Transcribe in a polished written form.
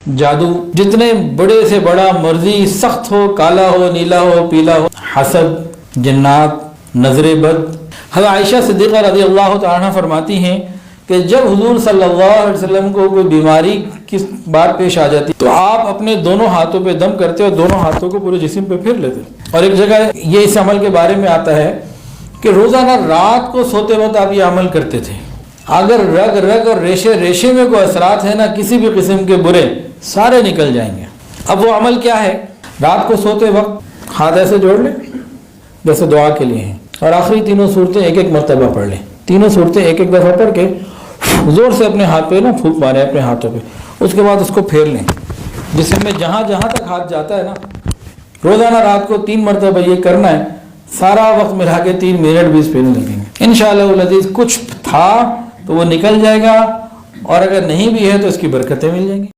जादू जितने बड़े से बड़ा मर्जी, सख्त हो, काला हो, नीला हो, पीला हो, हसद, जन्नात, नजर बद। हज़रत आयशा सिद्दीक़ा रज़ियल्लाहु तआला अन्हा फरमाती हैं कि जब हुजूर सल्लल्लाहु अलैहि वसल्लम को कोई बीमारी की बात पेश आ जाती तो आप अपने दोनों हाथों पे दम करते और दोनों हाथों को पूरे जिस्म पे फिर लेते। और एक जगह ये इस अमल के बारे में आता है कि रोज़ाना रात को सोते वक्त आप ये अमल करते थे। अगर रग रग और रेशे रेशे में कोई असरात है ना किसी भी किस्म के बुरे, सारे निकल जाएंगे। अब वो अमल क्या है? रात को सोते वक्त हाथ ऐसे जोड़ लें जैसे दुआ के लिए हैं, और आखिरी तीनों सूरतें एक एक मरतबा पढ़ लें। तीनों सूरतें एक एक दफ़ा पढ़ के ज़ोर से अपने हाथ पे ना फूंक मारें अपने हाथों पे। उसके बाद उसको फेर लें जिसमें जहाँ जहाँ तक हाथ जाता है ना, रोज़ाना रात को 3 मरतबा ये करना है। सारा वक्त मिला के 3 मिनट 20 फेरे लगेंगे इंशाअल्लाह अज़ीज़। कुछ था तो वो निकल जाएगा, और अगर नहीं भी है तो इसकी बरकतें मिल जाएंगी।